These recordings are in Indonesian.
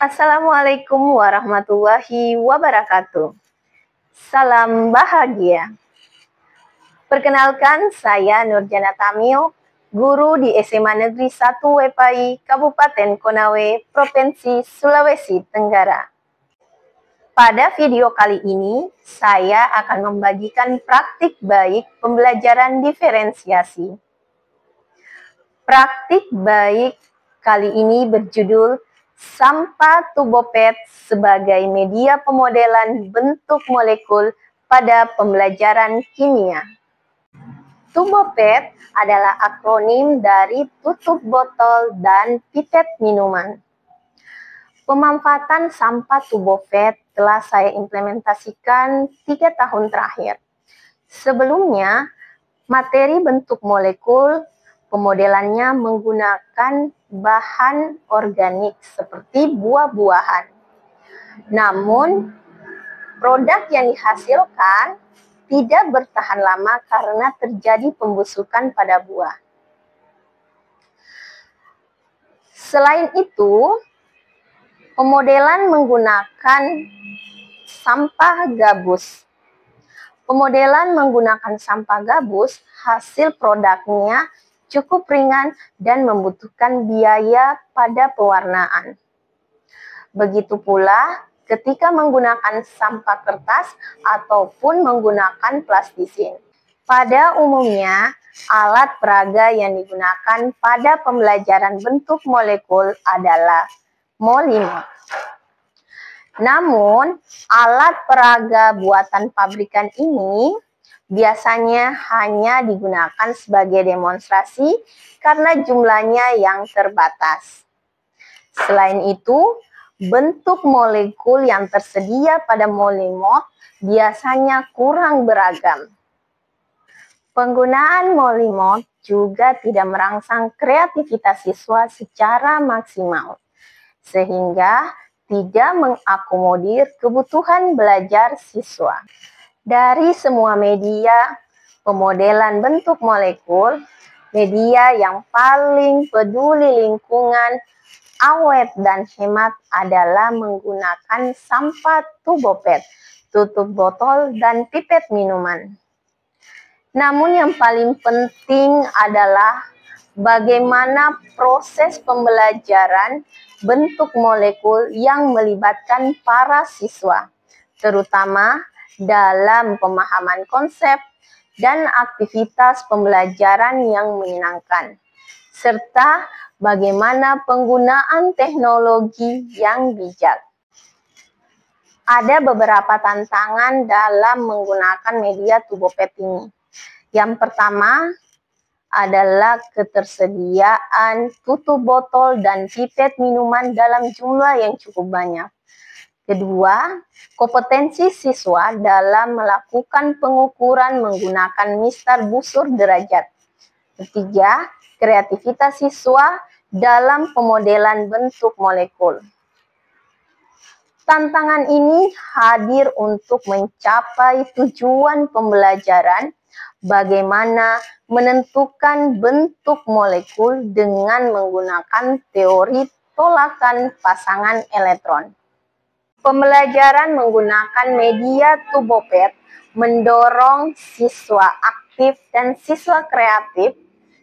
Assalamualaikum warahmatullahi wabarakatuh. Salam bahagia. Perkenalkan, saya Nurjana Tamio, guru di SMA Negeri 1 WPI Kabupaten Konawe, Provinsi Sulawesi Tenggara. Pada video kali ini, saya akan membagikan praktik baik pembelajaran diferensiasi. Praktik baik kali ini berjudul sampah tubopet sebagai media pemodelan bentuk molekul pada pembelajaran kimia. Tubopet adalah akronim dari tutup botol dan pipet minuman. Pemanfaatan sampah tubopet telah saya implementasikan 3 tahun terakhir. Sebelumnya, materi bentuk molekul pemodelannya menggunakan bahan organik seperti buah-buahan. Namun, produk yang dihasilkan tidak bertahan lama karena terjadi pembusukan pada buah. Selain itu, pemodelan menggunakan sampah gabus. Pemodelan menggunakan sampah gabus, hasil produknya cukup ringan dan membutuhkan biaya pada pewarnaan. Begitu pula ketika menggunakan sampah kertas ataupun menggunakan plastisin. Pada umumnya, alat peraga yang digunakan pada pembelajaran bentuk molekul adalah Mollimod. Namun, alat peraga buatan pabrikan ini biasanya hanya digunakan sebagai demonstrasi karena jumlahnya yang terbatas. Selain itu, bentuk molekul yang tersedia pada Mollimod biasanya kurang beragam. Penggunaan Mollimod juga tidak merangsang kreativitas siswa secara maksimal, sehingga tidak mengakomodir kebutuhan belajar siswa. Dari semua media pemodelan bentuk molekul, media yang paling peduli lingkungan, awet dan hemat adalah menggunakan sampah tubopet, tutup botol, dan pipet minuman. Namun yang paling penting adalah bagaimana proses pembelajaran bentuk molekul yang melibatkan para siswa, terutama dalam pemahaman konsep dan aktivitas pembelajaran yang menyenangkan, serta bagaimana penggunaan teknologi yang bijak. Ada beberapa tantangan dalam menggunakan media tubopet ini. Yang pertama adalah ketersediaan tutup botol dan pipet minuman dalam jumlah yang cukup banyak. Kedua, kompetensi siswa dalam melakukan pengukuran menggunakan mistar busur derajat. Ketiga, kreativitas siswa dalam pemodelan bentuk molekul. Tantangan ini hadir untuk mencapai tujuan pembelajaran, bagaimana menentukan bentuk molekul dengan menggunakan teori tolakan pasangan elektron. Pembelajaran menggunakan media tubopet mendorong siswa aktif dan siswa kreatif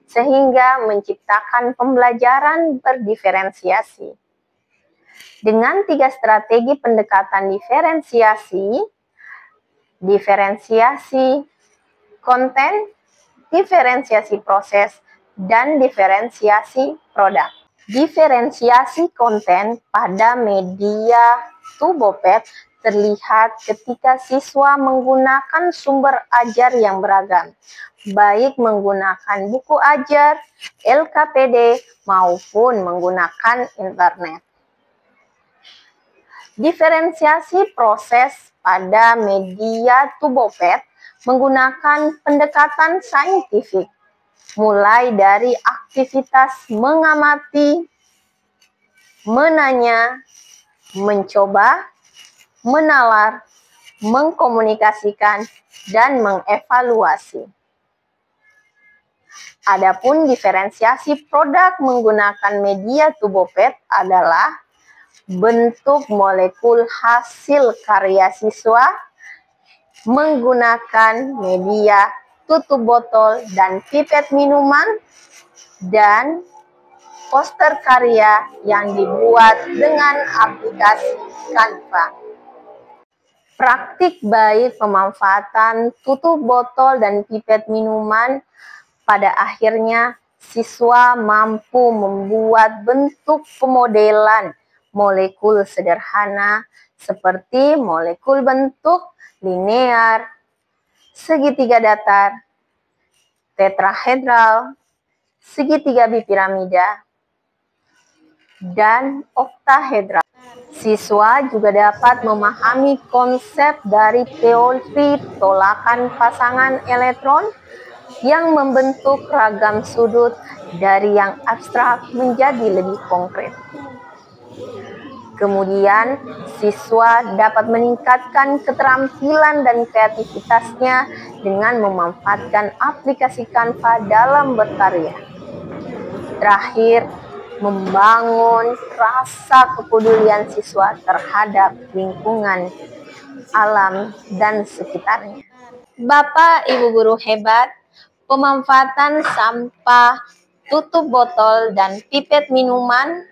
sehingga menciptakan pembelajaran berdiferensiasi. Dengan 3 strategi pendekatan diferensiasi konten, diferensiasi proses, dan diferensiasi produk. Diferensiasi konten pada media tubopet terlihat ketika siswa menggunakan sumber ajar yang beragam, baik menggunakan buku ajar, LKPD, maupun menggunakan internet. Diferensiasi proses pada media tubopet menggunakan pendekatan saintifik, mulai dari aktivitas mengamati, menanya, mencoba, menalar, mengkomunikasikan, dan mengevaluasi. Adapun diferensiasi produk menggunakan media tubopet adalah bentuk molekul hasil karya siswa menggunakan media tutup botol dan pipet minuman, dan poster karya yang dibuat dengan aplikasi Canva. Praktik baik pemanfaatan tutup botol dan pipet minuman, pada akhirnya siswa mampu membuat bentuk pemodelan molekul sederhana seperti molekul bentuk linear, segitiga datar, tetrahedral, segitiga bipiramida, dan oktahedral. Siswa juga dapat memahami konsep dari teori tolakan pasangan elektron yang membentuk ragam sudut dari yang abstrak menjadi lebih konkret. Kemudian, siswa dapat meningkatkan keterampilan dan kreativitasnya dengan memanfaatkan aplikasi Canva dalam berkarya. Terakhir, membangun rasa kepedulian siswa terhadap lingkungan, alam, dan sekitarnya. Bapak Ibu guru hebat, pemanfaatan sampah tutup botol dan pipet minuman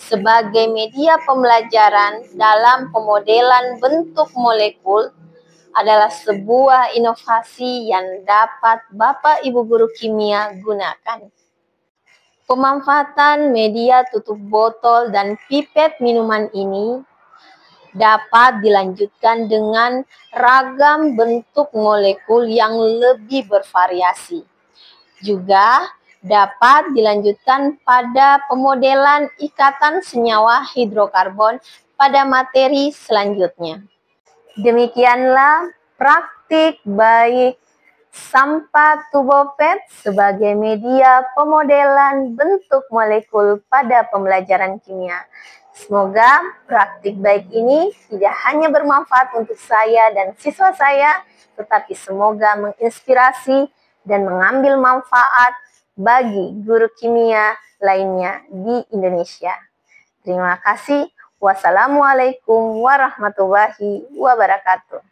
sebagai media pembelajaran dalam pemodelan bentuk molekul adalah sebuah inovasi yang dapat Bapak Ibu guru kimia gunakan. Pemanfaatan media tutup botol dan pipet minuman ini dapat dilanjutkan dengan ragam bentuk molekul yang lebih bervariasi. Juga dapat dilanjutkan pada pemodelan ikatan senyawa hidrokarbon pada materi selanjutnya. Demikianlah praktik baik sampah tubo PET sebagai media pemodelan bentuk molekul pada pembelajaran kimia. Semoga praktik baik ini tidak hanya bermanfaat untuk saya dan siswa saya, tetapi semoga menginspirasi dan mengambil manfaat bagi guru kimia lainnya di Indonesia. Terima kasih. Wassalamualaikum warahmatullahi wabarakatuh.